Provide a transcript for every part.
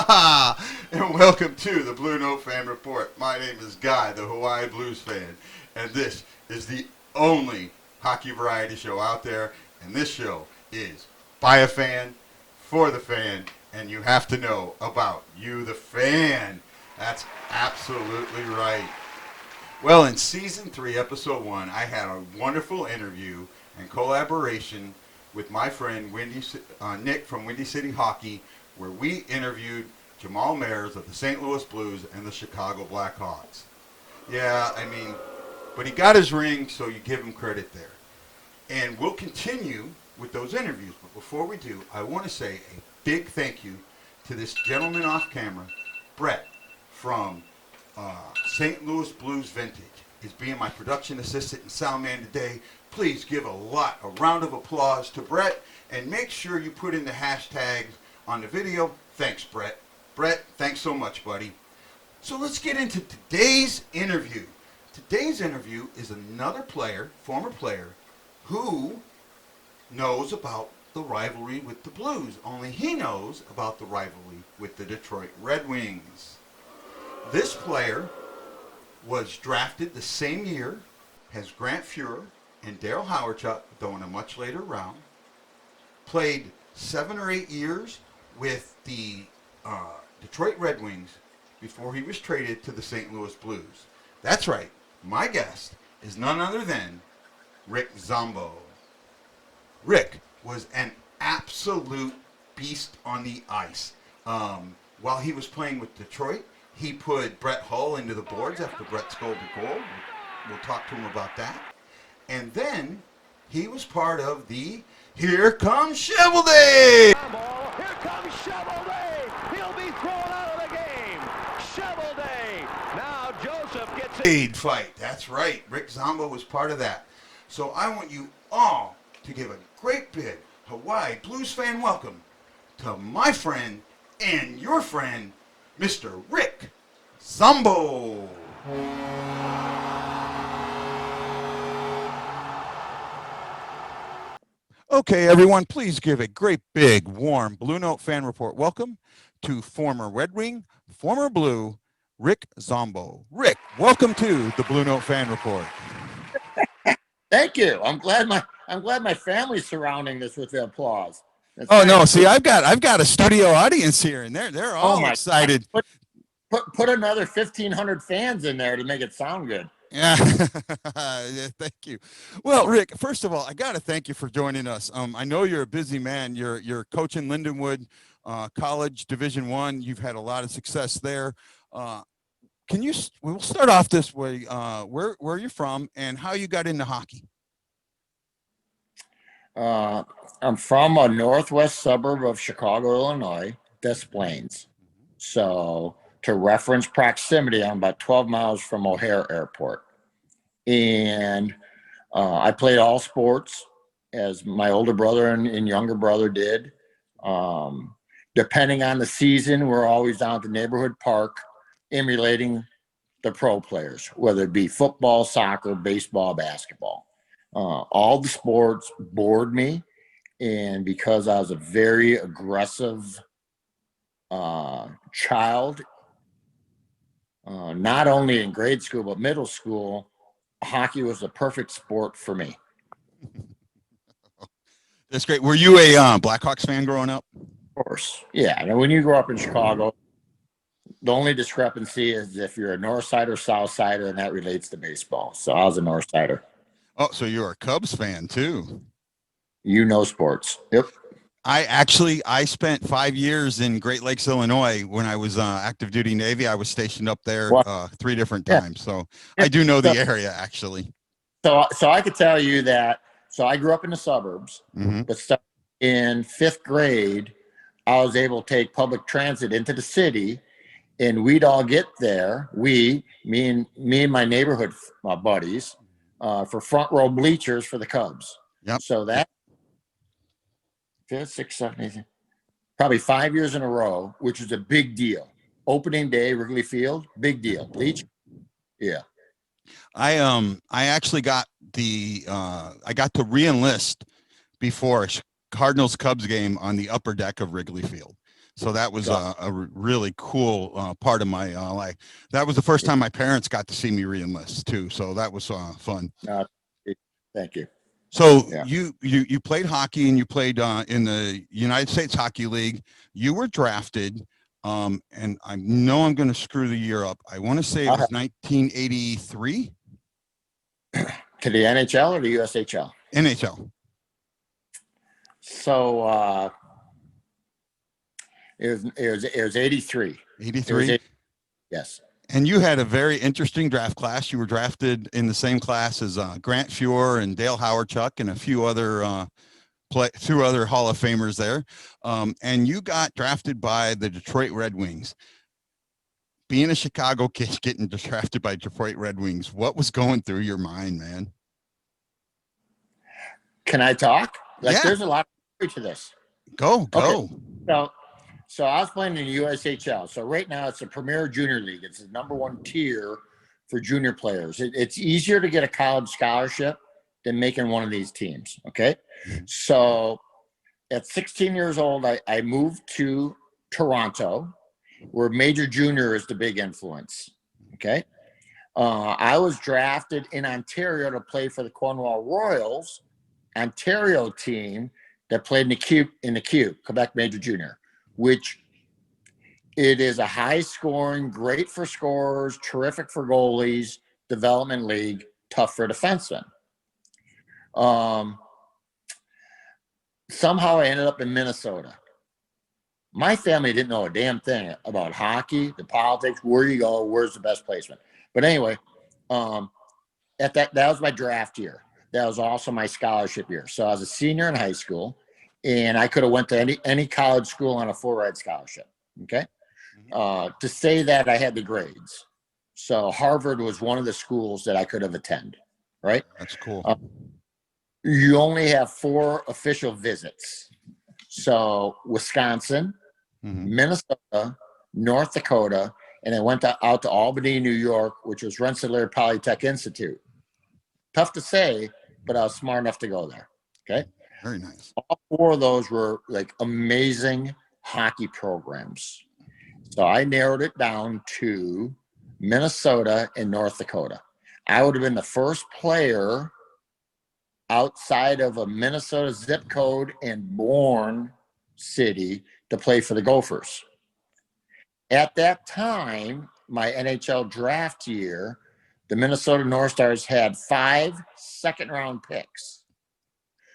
And welcome to the BlueNote Fan Report. My name is Guy, the Hawaii Blues fan, and this is the only hockey variety show out there. And this show is by a fan, for the fan, and you have to know about you, the fan. That's absolutely right. Well, in season 3, episode 1, I had a wonderful interview and collaboration with my friend Nick from Windy City Hockey, where we interviewed Jamal Mayers of the St. Louis Blues and the Chicago Blackhawks. Yeah, but he got his ring, so you give him credit there. And we'll continue with those interviews. But before we do, I want to say a big thank you to this gentleman off camera, Brett, from St. Louis Blues Vintage. Is being my production assistant and sound man today. Please give a round of applause to Brett, and make sure you put in the hashtags on the video. Thanks, Brett. Brett, thanks so much, buddy. So let's get into today's interview. Today's interview is another player, former player, who knows about the rivalry with the Blues. Only he knows about the rivalry with the Detroit Red Wings. This player was drafted the same year as Grant Fuhrer and Daryl Howardchuk, though in a much later round. Played 7 or 8 years with the Detroit Red Wings before he was traded to the St. Louis Blues. That's right. My guest is none other than Rick Zombo. Rick was an absolute beast on the ice. While he was playing with Detroit, he put Brett Hull into the boards after Brett scored the goal. We'll talk to him about that. And then he was part of the Here Comes Shovel Day! Here comes Shovel Day! He'll be thrown out of the game! Shovel Day! Now Joseph gets it. Fight. That's right. Rick Zombo was part of that. So I want you all to give a great big Hawaii Blues fan welcome to my friend and your friend, Mr. Rick Zombo. Okay, everyone, please give a great, big, warm BlueNote Fan Report welcome to former Red Wing, former Blue, Rick Zombo. Rick, welcome to the BlueNote Fan Report. Thank you. I'm glad my family's surrounding this with the applause. That's nice. No, see, I've got a studio audience here, and they're all excited. Put another 1,500 fans in there to make it sound good. Yeah. Thank you. Well, Rick, first of all, I got to thank you for joining us. I know you're a busy man. You're coaching Lindenwood College Division I. You've had a lot of success there. We'll start off this way. Where you're from and how you got into hockey? I'm from a northwest suburb of Chicago, Illinois, Des Plaines. So to reference proximity, I'm about 12 miles from O'Hare Airport. And I played all sports, as my older brother and younger brother did. Depending on the season, we're always down at the neighborhood park emulating the pro players, whether it be football, soccer, baseball, basketball. All the sports bored me. And because I was a very aggressive child, not only in grade school, but middle school, hockey was the perfect sport for me. That's great. Were you a Blackhawks fan growing up? Of course. Yeah. And when you grow up in Chicago, the only discrepancy is if you're a North Sider, South Sider, and that relates to baseball. So I was a North Sider. Oh, so you're a Cubs fan too? You know sports. Yep. I spent 5 years in Great Lakes, Illinois. When I was active duty Navy, I was stationed up there 3 different times. So I do know the area, actually. So I could tell you that. So I grew up in the suburbs, but in 5th grade, I was able to take public transit into the city, and we'd all get there. Me and my neighborhood buddies, for front row bleachers for the Cubs. Yep. So that 5th, 6th, 7th, probably 5 years in a row, which is a big deal. Opening day, Wrigley Field, big deal. Bleach, yeah. I actually got I got to re-enlist before a Cardinals Cubs game on the upper deck of Wrigley Field. So that was really cool part of my life. That was the first time my parents got to see me re-enlist too. So that was fun. Thank you. So Yeah. you played hockey and you played in the United States Hockey League. You were drafted, and I know I'm going to screw the year up. I want to say it was 1983. To the NHL or the USHL? NHL. So it was 83. 83. Yes. And you had a very interesting draft class. You were drafted in the same class as Grant Fuhr and Dale Howardchuk and a few other Hall of Famers there. And you got drafted by the Detroit Red Wings. Being a Chicago kid, getting drafted by Detroit Red Wings, what was going through your mind, man? Can I talk? Yeah. There's a lot to this. Go. Okay. So I was playing in the USHL. So right now it's the Premier Junior League. It's the #1 tier for junior players. It's easier to get a college scholarship than making one of these teams. Okay. So at 16 years old, I moved to Toronto, where major junior is the big influence. Okay. I was drafted in Ontario to play for the Cornwall Royals, Ontario team that played in the Q, Quebec Major Junior, which it is a high scoring, great for scorers, terrific for goalies, development league, tough for defensemen. Somehow I ended up in Minnesota. My family didn't know a damn thing about hockey, the politics, where you go, where's the best placement. But anyway, that was my draft year. That was also my scholarship year. So I was a senior in high school, and I could have went to any college school on a full ride scholarship. Okay. To say that I had the grades. So Harvard was one of the schools that I could have attended. Right. That's cool. You only have 4 official visits. So Wisconsin, Minnesota, North Dakota, and I went out to Albany, New York, which was Rensselaer Polytech Institute. Tough to say, but I was smart enough to go there. Okay. Very nice. All 4 of those were like amazing hockey programs. So I narrowed it down to Minnesota and North Dakota. I would have been the first player outside of a Minnesota zip code and born city to play for the Gophers. At that time, my NHL draft year, the Minnesota North Stars had 5 second-round picks.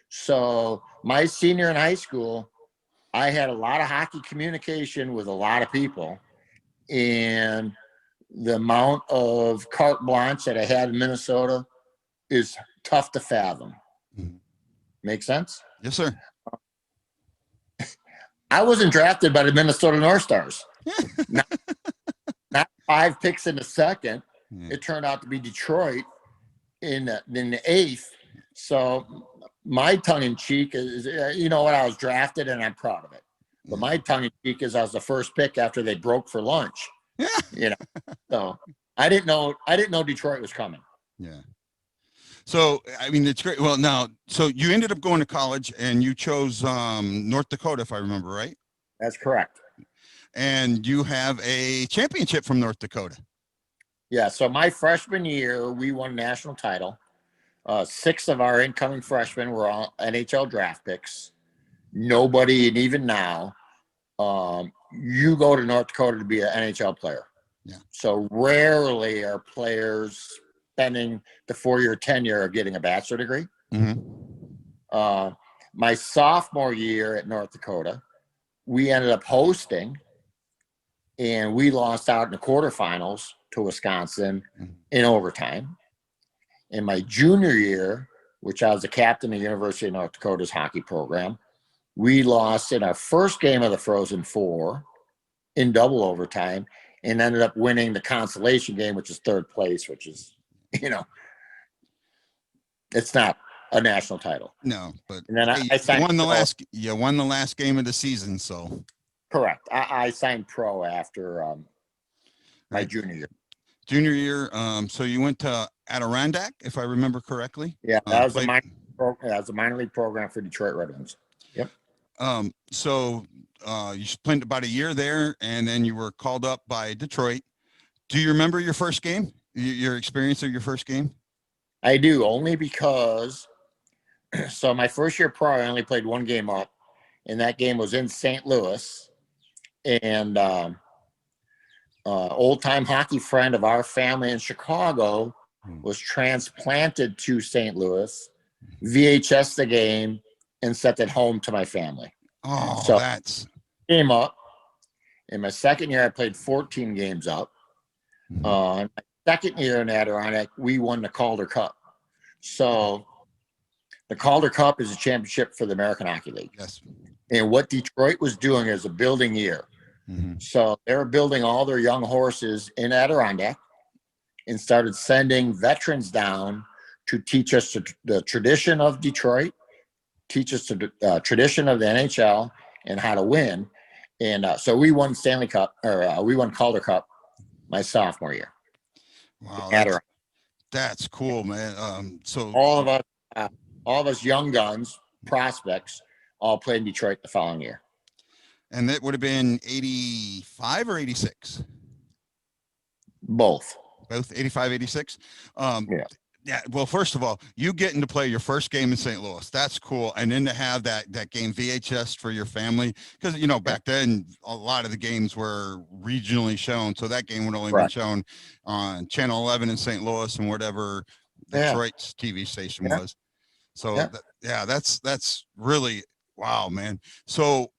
So my senior in high school, I had a lot of hockey communication with a lot of people, and the amount of carte blanche that I had in Minnesota is tough to fathom. Make sense? Yes, sir. I wasn't drafted by the Minnesota North Stars. not 5 picks in the second. Yeah. It turned out to be Detroit in the 8th. So my tongue-in-cheek is, I was drafted and I'm proud of it. But my tongue-in-cheek is I was the first pick after they broke for lunch. So I didn't know Detroit was coming. Yeah. So, I mean, it's great. Well, now, so you ended up going to college and you chose North Dakota, if I remember right. That's correct. And you have a championship from North Dakota. Yeah. So my freshman year, we won a national title. 6 of our incoming freshmen were all NHL draft picks. Nobody, and even now, you go to North Dakota to be an NHL player. Yeah. So rarely are players spending the 4-year tenure of getting a bachelor degree. My sophomore year at North Dakota, we ended up hosting, and we lost out in the quarterfinals to Wisconsin in overtime. In my junior year, which I was the captain of the University of North Dakota's hockey program, we lost in our first game of the Frozen Four in double overtime and ended up winning the consolation game, which is 3rd place, which is, it's not a national title. No, but and then I signed won the last game of the season. So correct. I signed pro after my junior year. So you went to Adirondack, if I remember correctly. Yeah, that was a minor league program for Detroit Red Wings. Yep. So you spent about a year there, and then you were called up by Detroit. Do you remember your first game? Your experience of your first game? I do, only because so my first year pro, I only played one game up, and that game was in St. Louis. And old time hockey friend of our family in Chicago was transplanted to St. Louis, VHS the game, and sent it home to my family. Oh, So that's came up. In my second year, I played 14 games up. My second year in Adirondack, we won the Calder Cup. So the Calder Cup is a championship for the American Hockey League. yes. And what Detroit was doing is a building year. So they were building all their young horses in Adirondack and started sending veterans down to teach us the tradition of Detroit, teach us the tradition of the NHL and how to win. And so we won Stanley Cup, or we won Calder Cup my sophomore year. Wow, Adirondack. that's cool, man. So All of us young guns, prospects, all played in Detroit the following year. and that would have been 85 or 86? Both. Both 85, 86. Yeah. Yeah. Well, first of all, you getting to play your first game in St. Louis, that's cool. And then to have that game VHS for your family, because, you know, back then, a lot of the games were regionally shown. So that game would only been shown on Channel 11 in St. Louis and whatever Detroit's TV station was. So that's really, wow, man. So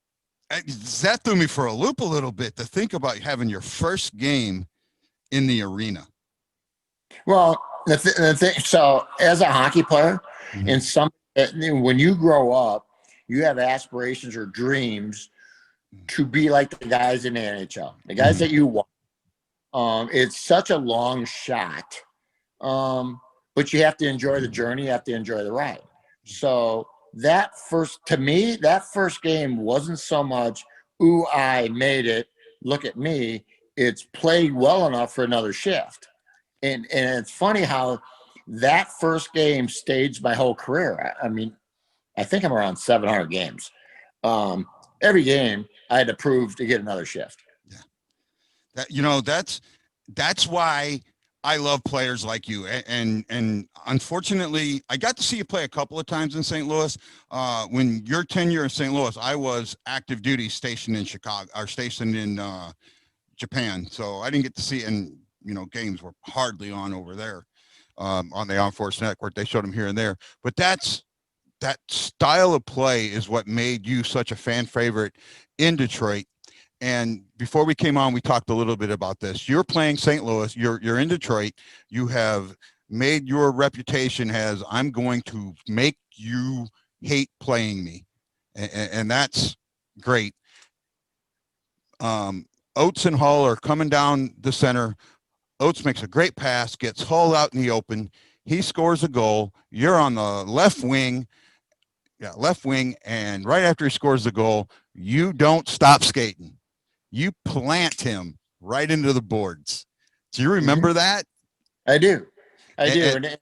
that threw me for a loop a little bit to think about having your first game in the arena. Well, the thing, so as a hockey player, and when you grow up, you have aspirations or dreams to be like the guys in the NHL, the guys that you want. It's such a long shot, but you have to enjoy the journey. You have to enjoy the ride. So to me, that first game wasn't so much, ooh, I made it, look at me. It's played well enough for another shift. And it's funny how that first game staged my whole career. I mean, I think I'm around 700 games. Every game I had to prove to get another shift. Yeah. That's why I love players like you. And unfortunately, I got to see you play a couple of times in St. Louis. When your tenure in St. Louis, I was active duty stationed in Chicago, or stationed in Japan. So I didn't get to see, and games were hardly on over there on the Armed Forces Network. They showed them here and there. But that style of play is what made you such a fan favorite in Detroit. And before we came on, we talked a little bit about this. You're playing St. Louis. You're in Detroit. You have made your reputation as, I'm going to make you hate playing me. And that's great. Oates and Hull are coming down the center. Oates makes a great pass, gets Hull out in the open. He scores a goal. You're on the left wing. Yeah, left wing. And right after he scores the goal, you don't stop skating. You plant him right into the boards. Do you remember that? I do. And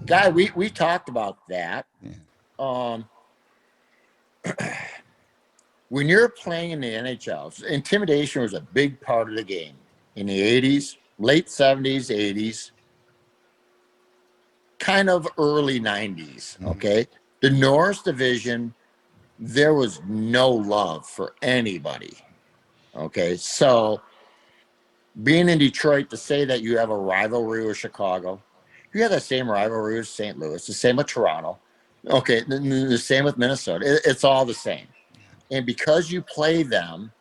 Guy, we talked about that. Yeah. When you're playing in the NHL, intimidation was a big part of the game in the 80s, late 70s, 80s, kind of early 90s. Okay. The Norris division, there was no love for anybody. Okay. So being in Detroit, to say that you have a rivalry with Chicago, you have the same rivalry with St. Louis, the same with Toronto. Okay. The same with Minnesota. It's all the same. And because you play them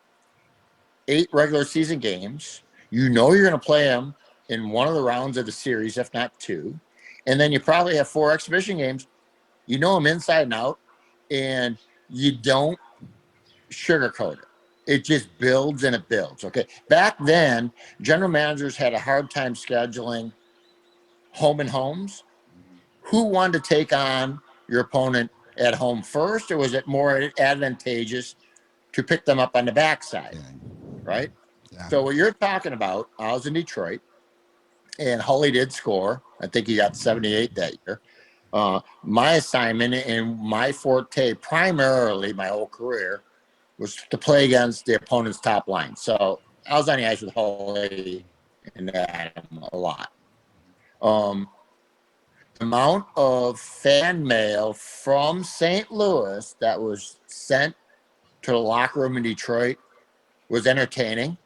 8 regular season games, you're going to play them in one of the rounds of the series, if not 2. And then you probably have 4 exhibition games. You know them inside and out, and you don't sugarcoat it. It just builds and it builds. Okay. Back then, general managers had a hard time scheduling home and homes. Who wanted to take on your opponent at home first, or was it more advantageous to pick them up on the backside? Right? Yeah. So what you're talking about, I was in Detroit, and Hully did score. I think he got 78 that year. My assignment and my forte, primarily my whole career, was to play against the opponent's top line. So I was on the ice with Holly and Adam a lot. The amount of fan mail from St. Louis that was sent to the locker room in Detroit was entertaining,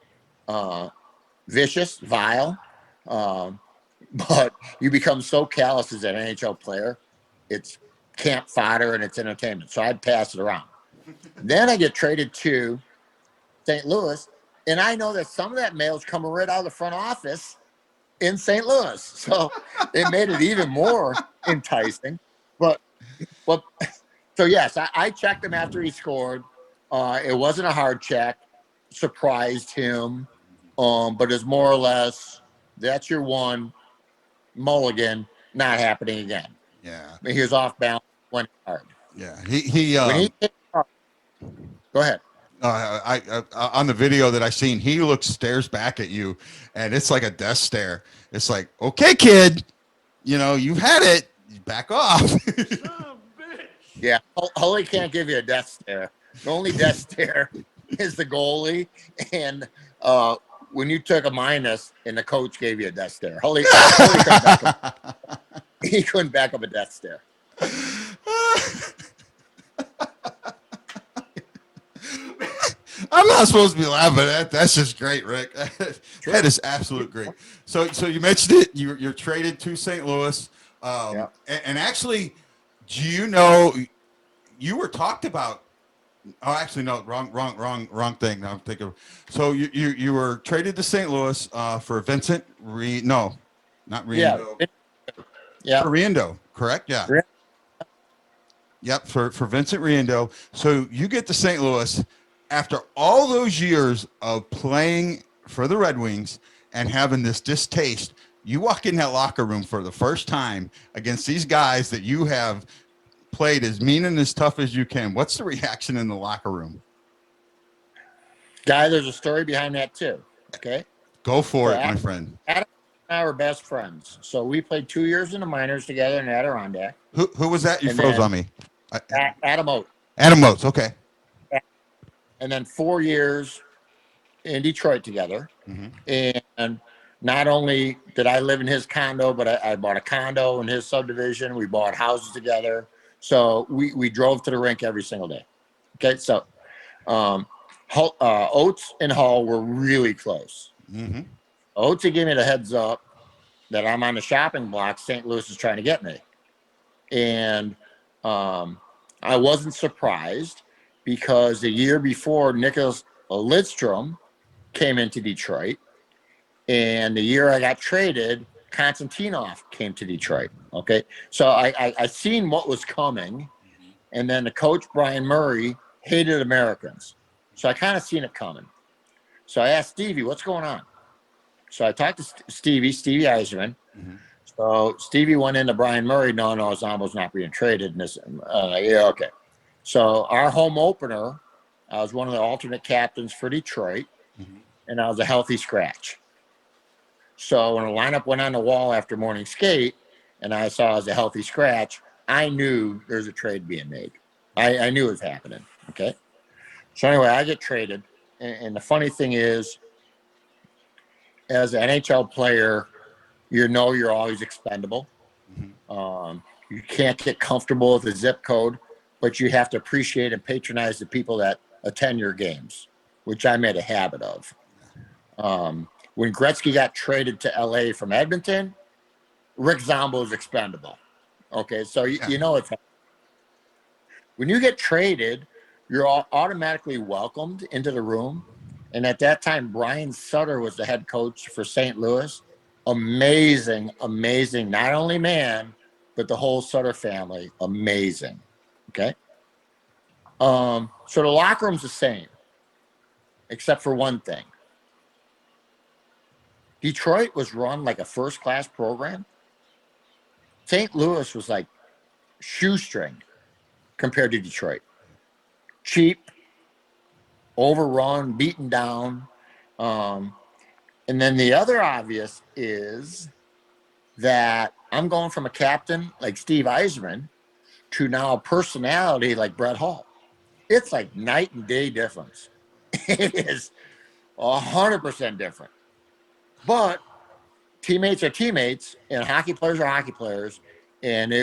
vicious, vile. But you become so callous as an NHL player, it's camp fodder and it's entertainment. So I'd pass it around. Then I get traded to St. Louis, and I know that some of that mail is coming right out of the front office in St. Louis. So it made it even more enticing. But so yes, I checked him after he scored. It wasn't a hard check. Surprised him. But it's more or less, that's your one mulligan, not happening again. Yeah. He was off balance, went hard. Yeah. Go ahead. I on the video that I seen, he stares back at you, and it's like a death stare. It's like, okay, kid, you've had it. Back off. Yeah, Hully can't give you a death stare. The only death stare is the goalie, and when you took a minus and the coach gave you a death stare. Hully he couldn't back up a death stare. I'm not supposed to be laughing at that. That's just great, Rick. That is absolute great. So you mentioned it. You're traded to St. Louis, and actually, do you know you were talked about? Oh, actually, no, wrong thing. Now I'm thinking. So you were traded to St. Louis for Vincent No, not Riendo. Yeah. For Riendo, correct? Yeah. Yep, for Vincent Riendo. So you get to St. Louis after all those years of playing for the Red Wings and having this distaste. You walk in that locker room for the first time against these guys that you have played as mean and as tough as you can. What's the reaction in the locker room? Guy, there's a story behind that too. Okay. Go for it, my friend. Adam and I were best friends. So we played 2 years in the minors together in Adirondack. Who was that? You froze on me. Adam Oates. Adam Oates, okay. And then 4 years in Detroit together. Mm-hmm. And not only did I live in his condo, but I bought a condo in his subdivision. We bought houses together. So we drove to the rink every single day. Okay, so Oates and Hall were really close. Mm-hmm. Oates gave me the heads up that I'm on the shopping block. St. Louis is trying to get me. And I wasn't surprised because the year before, Nicholas Lidstrom came into Detroit. And the year I got traded, Konstantinov came to Detroit. Okay. So I seen what was coming. And then the coach, Brian Murray, hated Americans. So I kind of seen it coming. So I asked Stevie, what's going on? So I talked to Stevie Eiserman. Mm-hmm. So Stevie went into Brian Murray. No, Zombo's not being traded. And this, yeah, okay. So our home opener, I was one of the alternate captains for Detroit, mm-hmm. and I was a healthy scratch. So when the lineup went on the wall after morning skate, and I saw I was a healthy scratch, I knew there's a trade being made. I knew it was happening. Okay. So anyway, I get traded, and the funny thing is, as an NHL player, you're always expendable. Mm-hmm. You can't get comfortable with the zip code, but you have to appreciate and patronize the people that attend your games, which I made a habit of. When Gretzky got traded to LA from Edmonton, Rick Zombo is expendable. Okay, so you know it's happening. When you get traded, you're automatically welcomed into the room. And at that time, Brian Sutter was the head coach for St. Louis. Amazing, not only man, but the whole Sutter family. Amazing. Okay. So the locker room's the same, except for one thing. Detroit was run like a first-class program. St. Louis was like shoestring compared to Detroit. Cheap, overrun, beaten down. And then the other obvious is that I'm going from a captain like Steve Eisman to now a personality like Brett Hall. It's like night and day difference. It is 100% different. But teammates are teammates, and hockey players are hockey players. And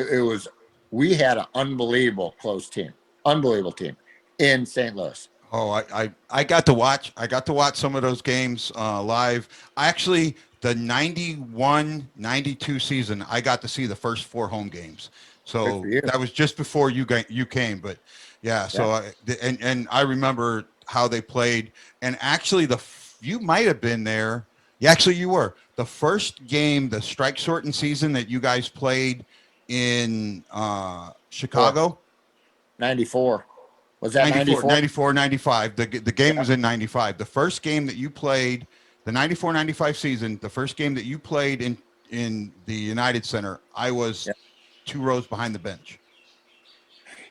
we had an unbelievable close team, unbelievable team in St. Louis. Oh, I got to watch. I got to watch some of those games live. Actually, the 91-92 season, I got to see the first 4 home games. So that was just before you came. But yeah, so and I remember how they played. And actually, you might have been there. Yeah, actually, you were. The first game, the strike shortened season that you guys played in Chicago. 94. Was that 94? 94, 95. The game was in 95. The first game that you played, the 94-95 season, the first game that you played in the United Center, I was 2 rows behind the bench.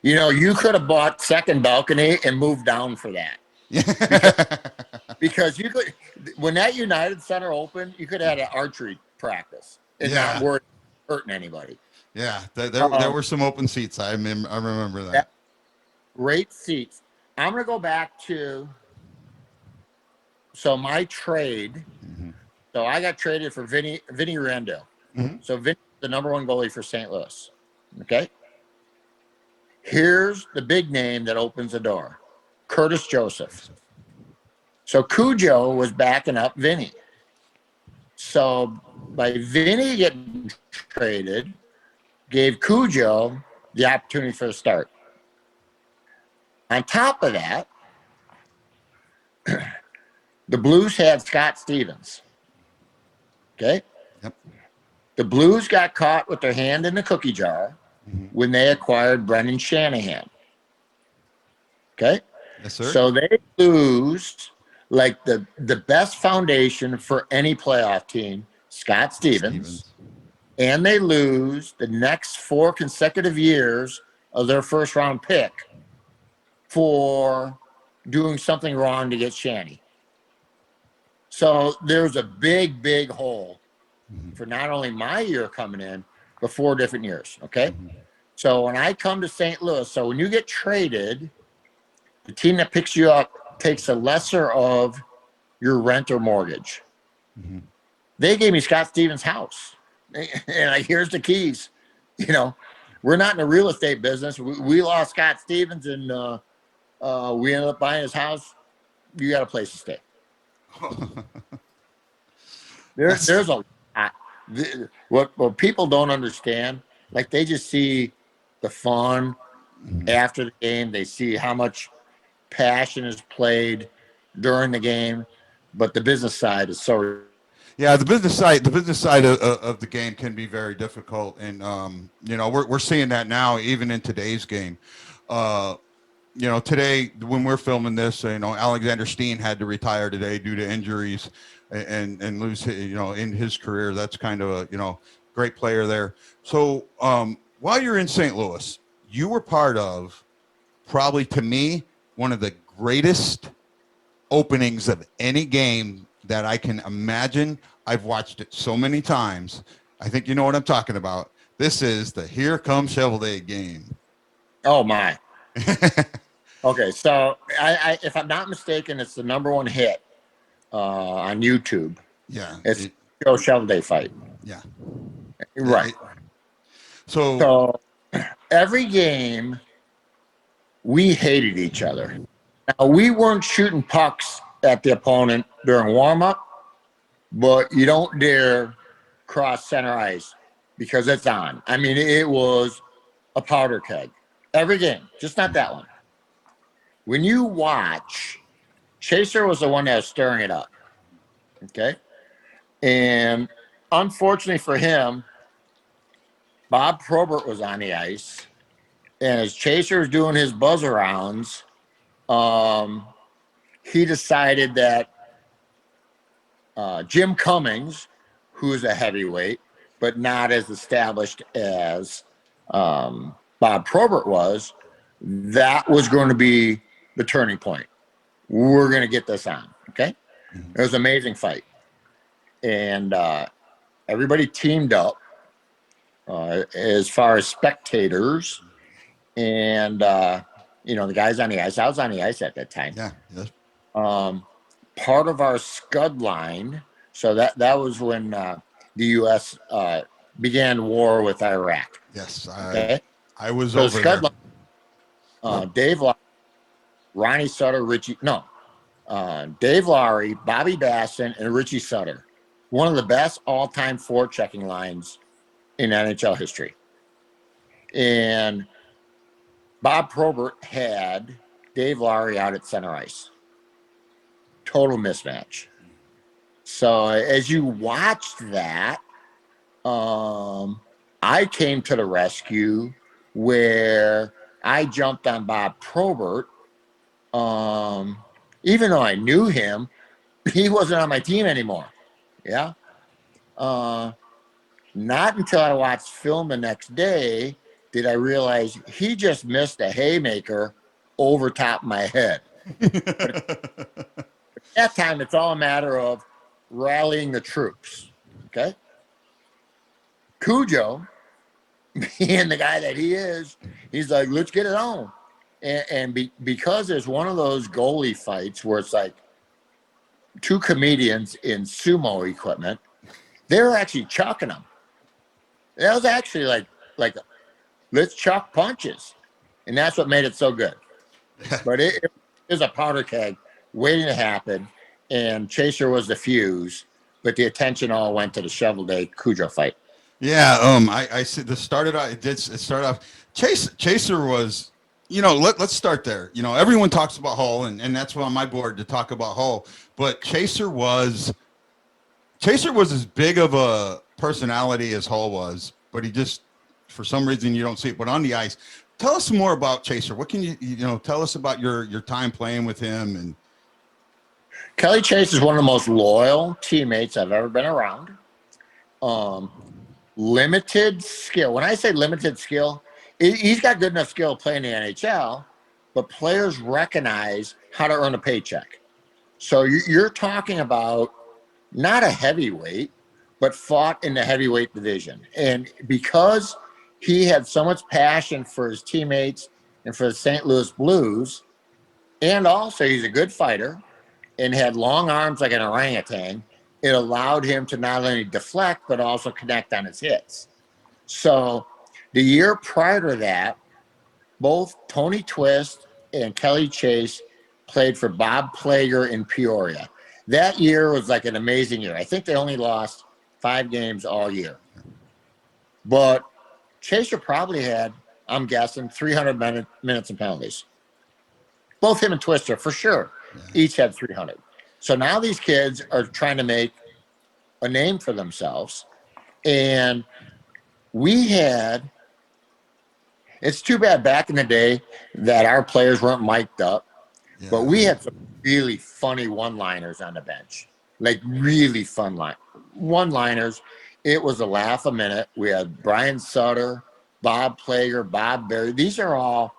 You know, you could have bought second balcony and moved down for that. Because you could, when that United Center opened, you could have had an archery practice and not worry about hurting anybody. Yeah, there were some open seats. I remember that. Great seats. I'm going to go back to, so my trade. So I got traded for Vinny Randall. So Vinny, the number 1 goalie for St. Louis. Okay. Here's the big name that opens the door. Curtis Joseph. So Cujo was backing up Vinny. So by Vinny getting traded, gave Cujo the opportunity for the start. On top of that, the Blues had Scott Stevens. Okay? Yep. The Blues got caught with their hand in the cookie jar when they acquired Brendan Shanahan. Okay? Yes, sir. So they lose like the best foundation for any playoff team, Scott Stevens. And they lose the next 4 consecutive years of their first round pick for doing something wrong to get Shanny. So there's a big hole for not only my year coming in, but 4 different years. Okay. So when I come to St. Louis, so when you get traded, the team that picks you up takes a lesser of your rent or mortgage. They gave me Scott Stevens' house. And here's the keys. You know, we're not in the real estate business. We lost Scott Stevens and we ended up buying his house. You got a place to stay. There's a lot. What people don't understand, like they just see the fun after the game. They see how much passion is played during the game, but the business side is so. Yeah, the business side of the game can be very difficult, and you know we're seeing that now even in today's game. You know, today when we're filming this, you know, Alexander Steen had to retire today due to injuries and lose, you know, in his career. That's kind of a, you know, great player there. So while you're in St. Louis, you were part of probably, to me, one of the greatest openings of any game that I can imagine. I've watched it so many times. I think you know what I'm talking about. This is the Here Comes Shovel Day game. Oh my. Okay, so I if I'm not mistaken, it's the #1 hit on YouTube. Yeah, it's Joe Shovel Day fight. Yeah, right. So every game we hated each other. Now we weren't shooting pucks at the opponent during warm-up, but you don't dare cross center ice because it's on. I mean, it was a powder keg. Every game, just not that one. When you watch, Chaser was the one that was stirring it up. Okay? And unfortunately for him, Bob Probert was on the ice. And as Chaser was doing his buzz arounds, he decided that Jim Cummings, who's a heavyweight, but not as established as Bob Probert was, that was going to be the turning point. We're going to get this on. Okay. It was an amazing fight. And everybody teamed up. as far as spectators and the guys on the ice. I was on the ice at that time. Yeah. Yes. Part of our scud line. So that was when the U.S. Began war with Iraq. Yes. Okay, I was so over there. Dave Lowry, Ronnie Sutter, Dave Lowry, Bobby Basson, and Richie Sutter. One of the best all-time forechecking lines in NHL history. And Bob Probert had Dave Lowry out at center ice. Total mismatch. So as you watched that, I came to the rescue where I jumped on Bob Probert. Even though I knew him, he wasn't on my team anymore. Yeah. Not until I watched film the next day did I realize he just missed a haymaker over top of my head. At that time, it's all a matter of rallying the troops. Okay. Cujo, being the guy that he is, he's like, let's get it on. Because there's one of those goalie fights where it's like two comedians in sumo equipment, they were actually chucking them. That was actually like let's chuck punches. And that's what made it so good. But it was a powder keg waiting to happen. And Chaser was the fuse, but the attention all went to the Shovel Day Cujo fight. Yeah. I said this started out. It started off. Chaser was, let's start there. Everyone talks about Hull, and that's why on my board to talk about Hull. But Chaser was as big of a personality as Hull was, but he just, for some reason, you don't see it. But on the ice, tell us more about Chaser. What can you tell us about your time playing with him? And Kelly Chase is one of the most loyal teammates I've ever been around. Limited skill. When I say limited skill, he's got good enough skill playing the NHL, but players recognize how to earn a paycheck. So you're talking about not a heavyweight, but fought in the heavyweight division. And because he had so much passion for his teammates and for the St. Louis Blues, and also he's a good fighter and had long arms like an orangutan, it allowed him to not only deflect, but also connect on his hits. So the year prior to that, both Tony Twist and Kelly Chase played for Bob Plager in Peoria. That year was like an amazing year. I think they only lost 5 games all year. But Chaser probably had, I'm guessing, 300 minutes and penalties. Both him and Twister, for sure, each had 300. So now these kids are trying to make a name for themselves. And it's too bad back in the day that our players weren't mic'd up, but we had some really funny one-liners on the bench, like really fun one-liners. It was a laugh a minute. We had Brian Sutter, Bob Plager, Bob Berry. These are all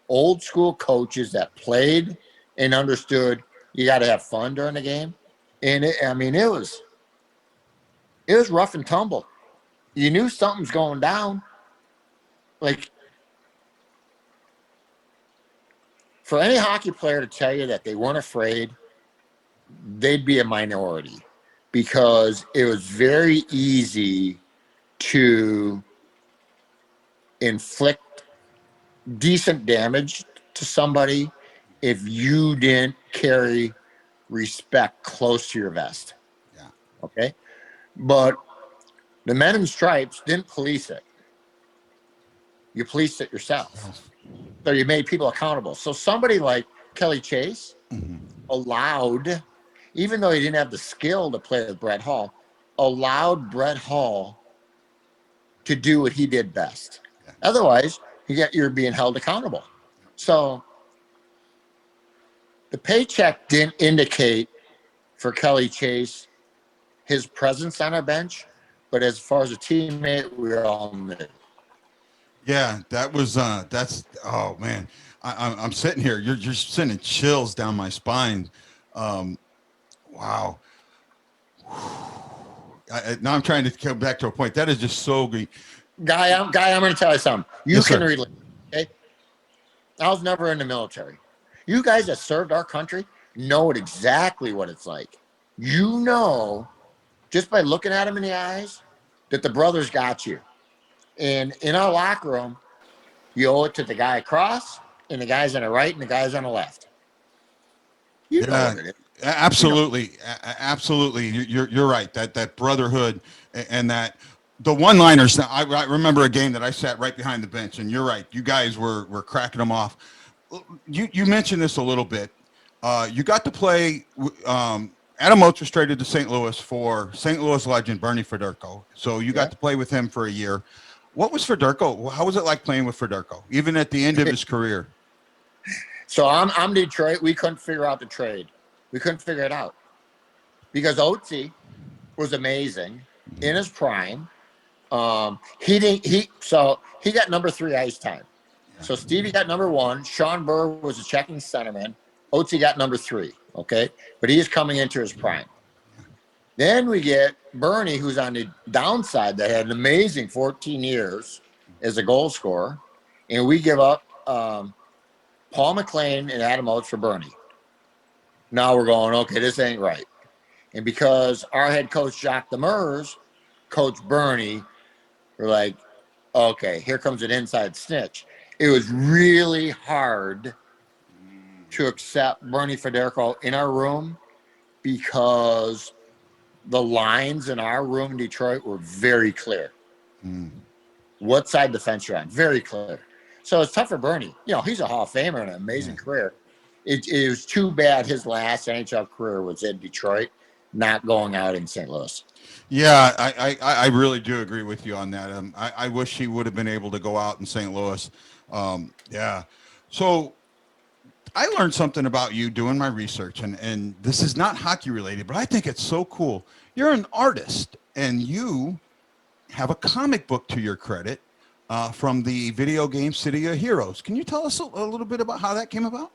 old school coaches that played and understood you got to have fun during the game. And it was rough and tumble. You knew something's going down. Like, for any hockey player to tell you that they weren't afraid, they'd be a minority, because it was very easy to inflict decent damage to somebody if you didn't carry respect close to your vest. Yeah. Okay. But the men in stripes didn't police it. You policed it yourself. So you made people accountable. So somebody like Kelly Chase allowed, even though he didn't have the skill to play with Brett Hull, allowed Brett Hull to do what he did best. Yeah. Otherwise, you're being held accountable. So the paycheck didn't indicate for Kelly Chase his presence on our bench, but as far as a teammate, we were all new. Yeah, that was oh man, I'm sitting here. You're sending chills down my spine. Wow. Now I'm trying to come back to a point that is just so great. I'm going to tell you something. You Yes, can sir. relate. Okay, I was never in the military. You guys that served our country know exactly what it's like. You know, just by looking at them in the eyes, that the brothers got you. And in our locker room, you owe it to the guy across, and the guys on the right, and the guys on the left. You know Yeah, what it is. You know. absolutely, absolutely. You're right. That brotherhood and that the one-liners. I remember a game that I sat right behind the bench, and you're right. You guys were cracking them off. You mentioned this a little bit. You got to play. Adam Oates was traded to St. Louis for St. Louis legend Bernie Federko. So you Yeah. got to play with him for a year. What was Federko? How was it like playing with Federko, even at the end of his career? So I'm Detroit. We couldn't figure out the trade. We couldn't figure it out because Otzi was amazing in his prime. He got number 3 ice time. So Stevie got number 1. Sean Burr was a checking centerman. Otzi got number 3. Okay, but he is coming into his prime. Then we get Bernie, who's on the downside, that had an amazing 14 years as a goal scorer, and we give up Paul McLean and Adam Oates for Bernie. Now we're going, okay, this ain't right. And because our head coach, Jacques Demers, coached Bernie, we're like, okay, here comes an inside snitch. It was really hard to accept Bernie Federko in our room because the lines in our room in Detroit were very clear. What side the fence you're on, very clear. So it's tough for Bernie. You know, he's a Hall of Famer and an amazing career. It was too bad his last NHL career was in Detroit, not going out in St. Louis. Yeah, I really do agree with you on that. I wish he would have been able to go out in St. Louis. Yeah. So I learned something about you doing my research, and this is not hockey related, but I think it's so cool. You're an artist, and you have a comic book to your credit from the video game City of Heroes. Can you tell us a little bit about how that came about?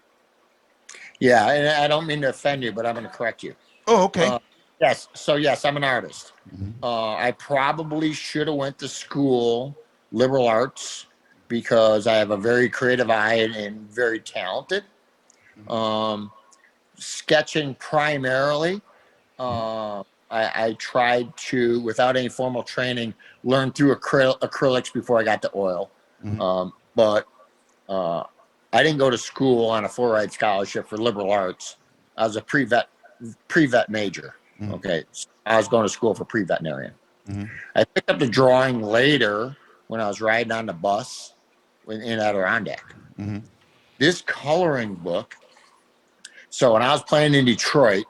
Yeah, and I don't mean to offend you, but I'm going to correct you. Oh, okay. Yes. So yes, I'm an artist. I probably should have went to school, liberal arts, because I have a very creative eye and very talented. Sketching primarily. I tried to, without any formal training, learn through acrylics before I got to oil. But I didn't go to school on a full-ride scholarship for liberal arts. I was a pre-vet major. Okay, so I was going to school for pre-veterinarian. I picked up the drawing later when I was riding on the bus in Adirondack. This coloring book. So when I was playing in Detroit,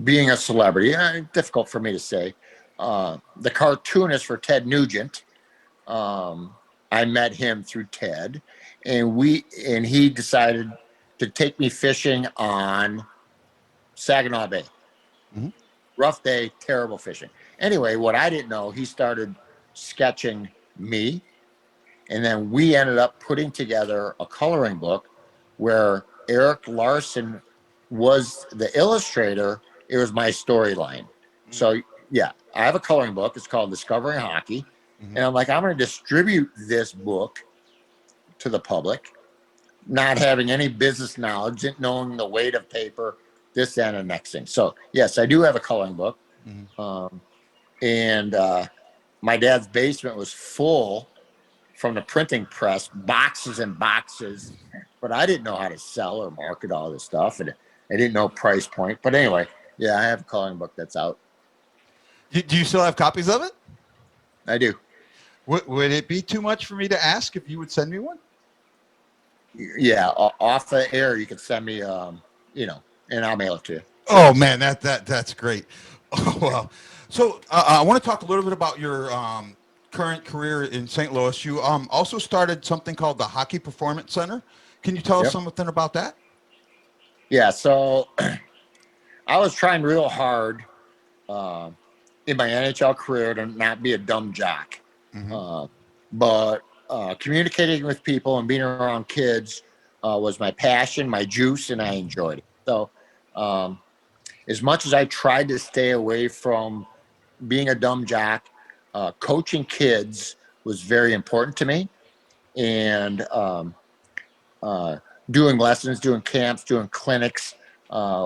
being a celebrity, difficult for me to say, the cartoonist for Ted Nugent, I met him through Ted, and he decided to take me fishing on Saginaw Bay. Rough day, terrible fishing. Anyway, what I didn't know, he started sketching me, and then we ended up putting together a coloring book where Eric Larson was the illustrator. It was my storyline. So yeah, I have a coloring book. It's called Discovering Hockey. And I'm like, I'm going to distribute this book to the public, not having any business knowledge, not knowing the weight of paper, this, that, and the next thing. So yes, I do have a coloring book. And my dad's basement was full from the printing press, boxes and boxes, but I didn't know how to sell or market all this stuff, and I didn't know price point. But anyway, yeah, I have a coloring book that's out. Do you still have copies of it? I do. Would it be too much for me to ask if you would send me one? Yeah, off the air, you can send me, and I'll mail it to you. Oh man, that's great. Oh, well, so I want to talk a little bit about your current career in St. Louis. You also started something called the Hockey Performance Center. Can you tell us something about that? Yeah, so I was trying real hard in my NHL career to not be a dumb jock. But communicating with people and being around kids was my passion, my juice, and I enjoyed it. So as much as I tried to stay away from being a dumb jock, coaching kids was very important to me, and doing lessons, doing camps, doing clinics.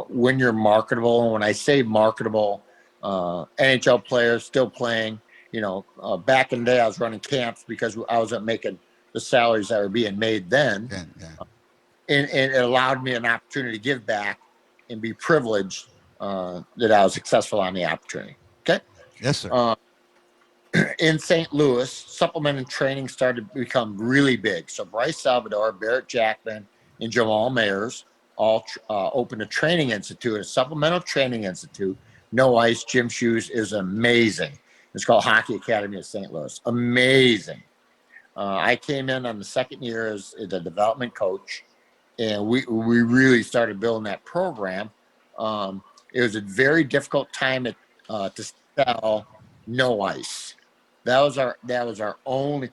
When you're marketable, and when I say marketable, NHL players still playing. Back in the day, I was running camps because I wasn't making the salaries that were being made then. Yeah. And it allowed me an opportunity to give back and be privileged that I was successful on the opportunity. Okay. Yes, sir. In St. Louis, supplemental training started to become really big. So Bryce Salvador, Barrett Jackman, and Jamal Mayers all opened a training institute, a supplemental training institute. No ice, gym shoes is amazing. It's called Hockey Academy of St. Louis. Amazing. I came in on the second year as the development coach, and we really started building that program. It was a very difficult time to sell no ice. That was our only.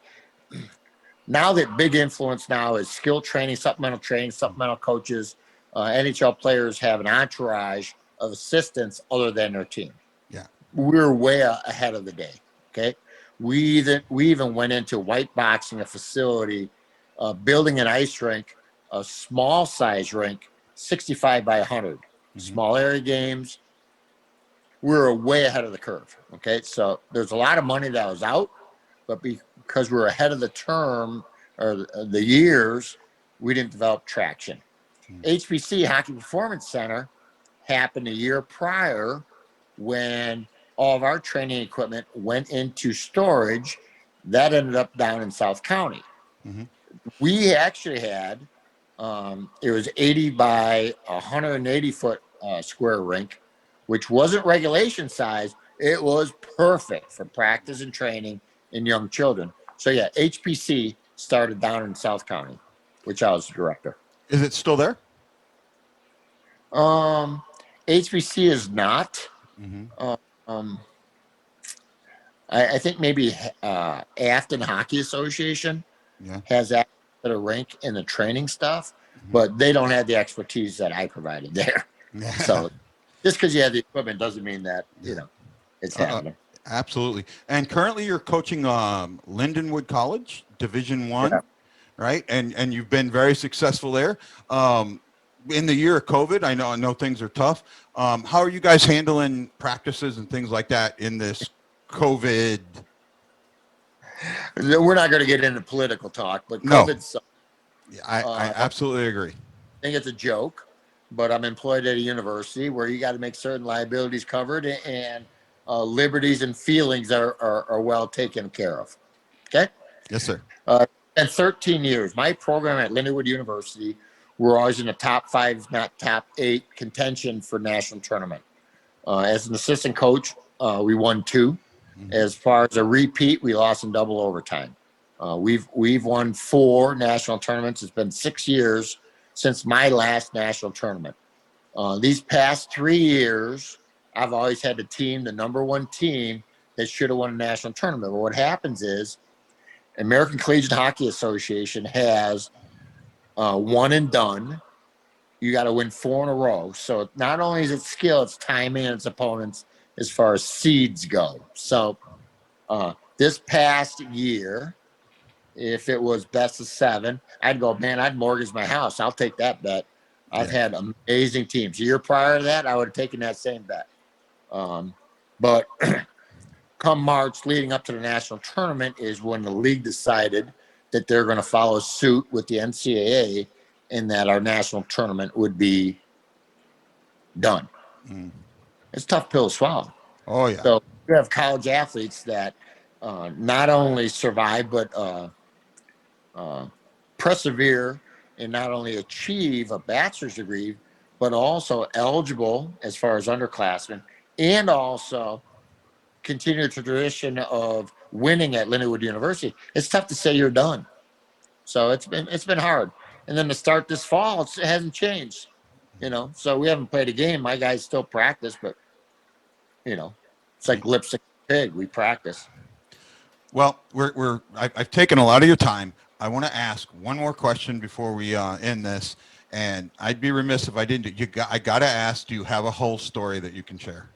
Now that big influence now is skill training, supplemental coaches. NHL players have an entourage of assistants other than their team. Yeah. We're way ahead of the day. Okay. We even went into white boxing a facility, building an ice rink, a small size rink, 65 by 100, small area games. We're way ahead of the curve. Okay. So there's a lot of money that was out, but because we're ahead of the term or the years, we didn't develop traction. HPC Hockey Performance Center happened a year prior when all of our training equipment went into storage. That ended up down in South County. We actually had, it was 80 by 180 foot square rink, which wasn't regulation size. It was perfect for practice and training in young children. So yeah, HPC started down in South County, which I was the director. Is it still there? HPC is not. I think maybe Afton Hockey Association has access to the rink and the training stuff, but they don't have the expertise that I provided there. So just because you have the equipment doesn't mean that it's happening. Absolutely. And currently you're coaching Lindenwood College, Division I, right? And you've been very successful there. In the year of COVID, I know things are tough. How are you guys handling practices and things like that in this COVID? We're not going to get into political talk, but No. COVID sucks. I absolutely agree. I think it's a joke, but I'm employed at a university where you got to make certain liabilities covered and liberties and feelings are well taken care of. Okay. Yes, sir. And 13 years, my program at Lindenwood University, we're always in the top 5, not top 8 contention for national tournament. As an assistant coach, we won 2. As far as a repeat, we lost in double overtime. We've won 4 national tournaments. It's been 6 years since my last national tournament. These past 3 years, I've always had the number 1 team that should have won a national tournament. But what happens is American Collegiate Hockey Association has one and done. You got to win 4 in a row. So not only is it skill, it's timing and its opponents as far as seeds go. So this past year, if it was best of 7, I'd go, man, I'd mortgage my house. I'll take that bet. I've had amazing teams. A year prior to that, I would have taken that same bet. But come March, leading up to the national tournament, is when the league decided that they're going to follow suit with the NCAA and that our national tournament would be done. It's a tough pill to swallow. Oh, yeah. So you have college athletes that not only survive, but persevere and not only achieve a bachelor's degree, but also eligible as far as underclassmen and also continue the tradition of winning at Lindenwood University. It's tough to say you're done. So it's been hard. And then to start this fall, it hasn't changed, so we haven't played a game. My guys still practice, but it's like lipstick pig. We practice. Well, I've taken a lot of your time. I want to ask one more question before we end this, and I'd be remiss if I didn't. I got to ask, do you have a whole story that you can share?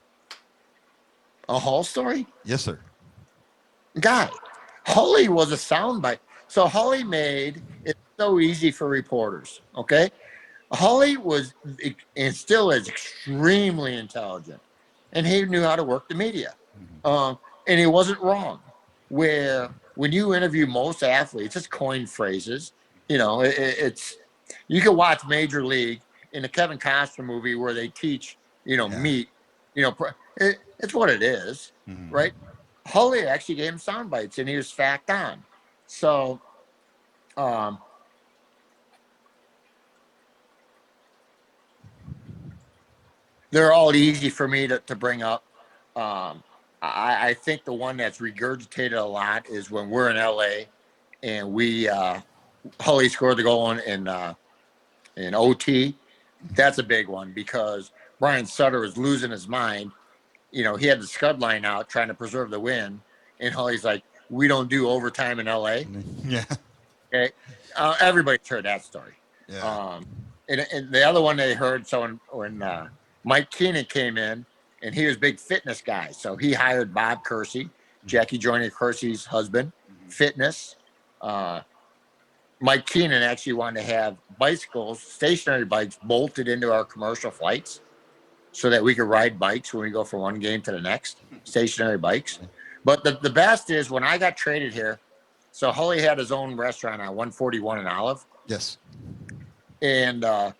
A whole story? Yes, sir. Guy, Holly was a soundbite. So Holly made it so easy for reporters. Okay, Holly was and still is extremely intelligent, and he knew how to work the media. And he wasn't wrong. Where when you interview most athletes, it's coined phrases. It's you can watch Major League in the Kevin Costner movie where they teach Yeah. meat. It's what it is, right? Holly actually gave him sound bites, and he was fact on. So, um, they're all easy for me to bring up. I think the one that's regurgitated a lot is when we're in LA and Holly scored the goal in OT. That's a big one because Brian Sutter was losing his mind. He had the scud line out trying to preserve the win, and Holly's like, "We don't do overtime in LA." Yeah. Okay, everybody's heard that story. Yeah. And the other one they heard, so when Mike Keenan came in, and he was a big fitness guy, so he hired Bob Kersey, Jackie Joyner Kersey's husband, fitness. Mike Keenan actually wanted to have bicycles, stationary bikes, bolted into our commercial flights so that we could ride bikes when we go from one game to the next, stationary bikes. But the best is when I got traded here, so Holly had his own restaurant on 141 and Olive. Yes. And I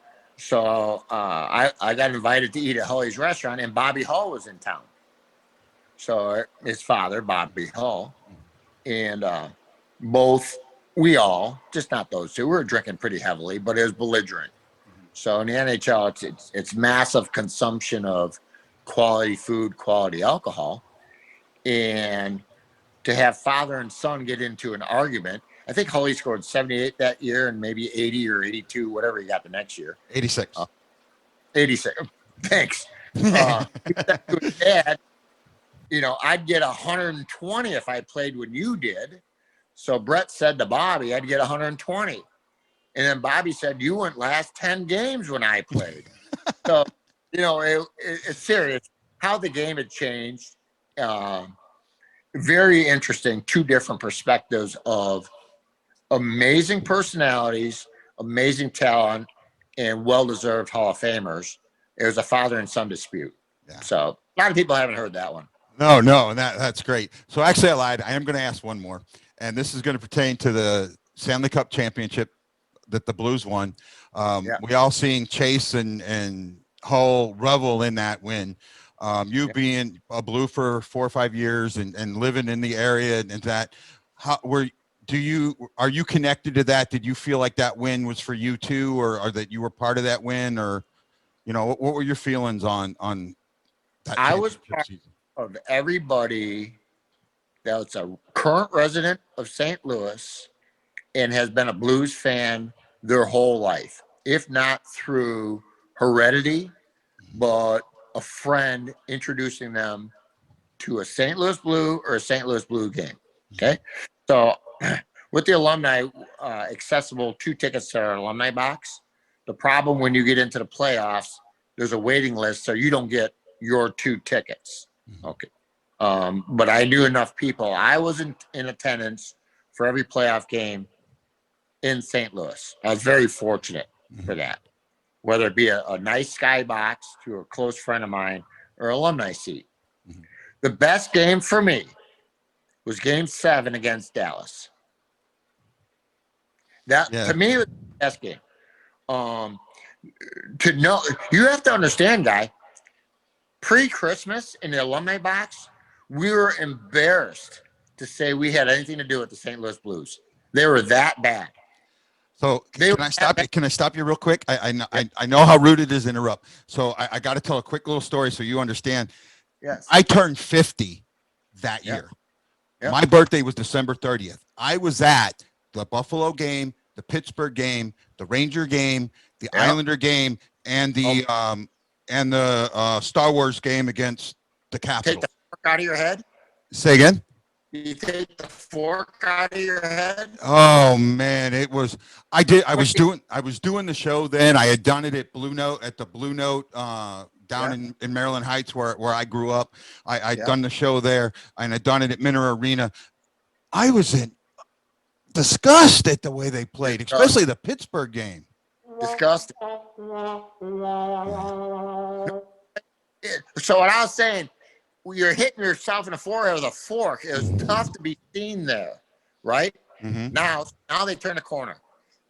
got invited to eat at Holly's restaurant, and Bobby Hull was in town. So his father, Bobby Hull, and we all, just not those two, we were drinking pretty heavily, but it was belligerent. So in the NHL, it's massive consumption of quality food, quality alcohol. And to have father and son get into an argument, I think Holly scored 78 that year and maybe 80 or 82, whatever he got the next year. 86. 86. Thanks. To his dad, I'd get 120 if I played when you did. So Brett said to Bobby, I'd get 120. And then Bobby said, you went last 10 games when I played. So, it's serious how the game had changed. Very interesting, two different perspectives of amazing personalities, amazing talent, and well-deserved Hall of Famers. It was a father and son dispute. Yeah. So a lot of people haven't heard that one. No, and that's great. So actually I lied. I am going to ask one more, and this is going to pertain to the Stanley Cup championship that the Blues won. We all seeing Chase and Hull revel in that win. Being a Blue for 4 or 5 years and living in the area and that, are you connected to that? Did you feel like that win was for you too, or that you were part of that win, or, what were your feelings on that? I was part of everybody that's a current resident of St. Louis and has been a Blues fan their whole life, if not through heredity, but a friend introducing them to a St. Louis Blue or a St. Louis Blue game. Okay. So with the alumni, accessible 2 tickets to our alumni box. The problem when you get into the playoffs, there's a waiting list, so you don't get your 2 tickets. Okay. But I knew enough people. I was in attendance for every playoff game in St. Louis. I was very fortunate for that, whether it be a nice skybox to a close friend of mine or alumni seat. The best game for me was Game 7 against Dallas. To me, was the best game. To know, you have to understand, Guy, pre-Christmas in the alumni box, we were embarrassed to say we had anything to do with the St. Louis Blues. They were that bad. So can I stop you? Can I stop you real quick? I know how rude it is to interrupt. So I got to tell a quick little story so you understand. Yes. I turned 50 that year. Yep. My birthday was December 30th. I was at the Buffalo game, the Pittsburgh game, the Ranger game, the Islander game, and the Star Wars game against the Capitals. Take the fork out of your head? Say again? You take the fork out of your head? Oh man, it was. I was doing the show then. I had done it at the BlueNote down in Maryland Heights where I grew up. I'd done the show there, and I'd done it at Minter Arena. I was in disgust at the way they played, especially the Pittsburgh game. Disgusting. So what I was saying, you're hitting yourself in the forehead with a fork. It was tough to be seen there, right? Mm-hmm. Now they turn the corner.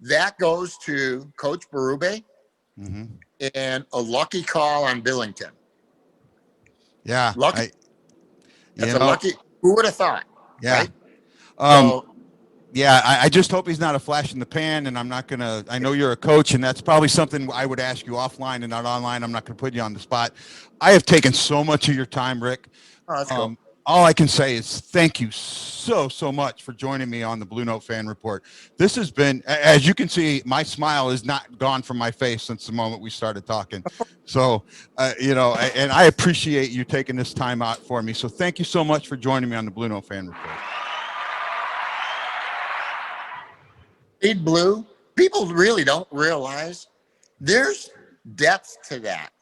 That goes to Coach Berube and a lucky call on Billington. Yeah. Lucky. That's a lucky. Who would have thought? Yeah. Right? So, yeah, I just hope he's not a flash in the pan, and I'm not going to – I know you're a coach, and that's probably something I would ask you offline and not online. I'm not going to put you on the spot. I have taken so much of your time, Rick. that's cool. All I can say is thank you so much for joining me on the Blue Note Fan Report. This has been – as you can see, my smile is not gone from my face since the moment we started talking. So, and I appreciate you taking this time out for me. So thank you so much for joining me on the Blue Note Fan Report. Bleed blue. People really don't realize there's depth to that.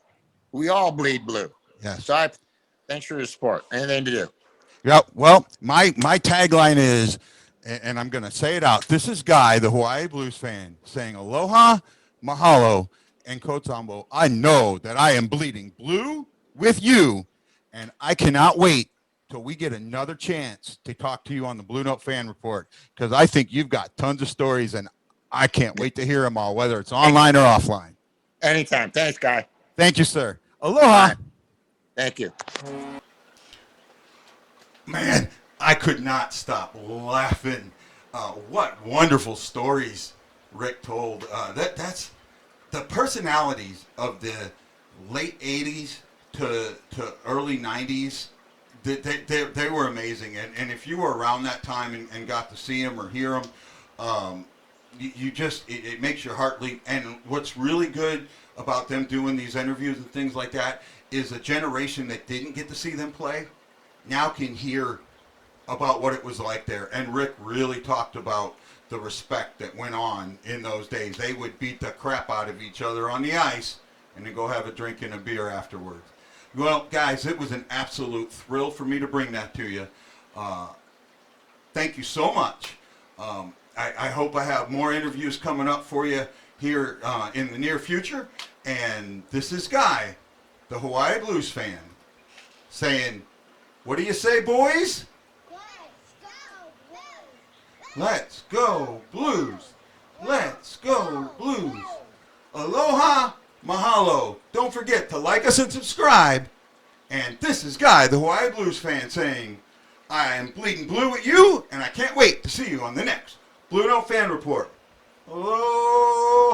We all bleed blue. Yes. So thanks for your support. Anything to do? Yeah. Well, my tagline is, and I'm going to say it out. This is Guy, the Hawaii Blues fan, saying aloha, mahalo, and Coach Zombo. I know that I am bleeding blue with you, and I cannot wait till we get another chance to talk to you on the Blue Note Fan Report, because I think you've got tons of stories, and I can't wait to hear them all, whether it's online or offline. Anytime. Thanks, Guy. Thank you, sir. Aloha. Thank you. Man, I could not stop laughing. What wonderful stories Rick told. That's the personalities of the late 80s to early 90s. They were amazing, and if you were around that time and got to see them or hear them, it makes your heart leap. And what's really good about them doing these interviews and things like that is a generation that didn't get to see them play now can hear about what it was like there. And Rick really talked about the respect that went on in those days. They would beat the crap out of each other on the ice and then go have a drink and a beer afterwards. Well, guys, it was an absolute thrill for me to bring that to you. Thank you so much. I hope I have more interviews coming up for you here in the near future. And this is Guy, the Hawaii Blues fan, saying, what do you say, boys? Let's go Blues. Let's go Blues. Aloha, mahalo. Don't forget to like us and subscribe. And this is Guy, the Hawaii Blues fan, saying, I am bleeding blue with you, and I can't wait to see you on the next Blue Note Fan Report. Aloha.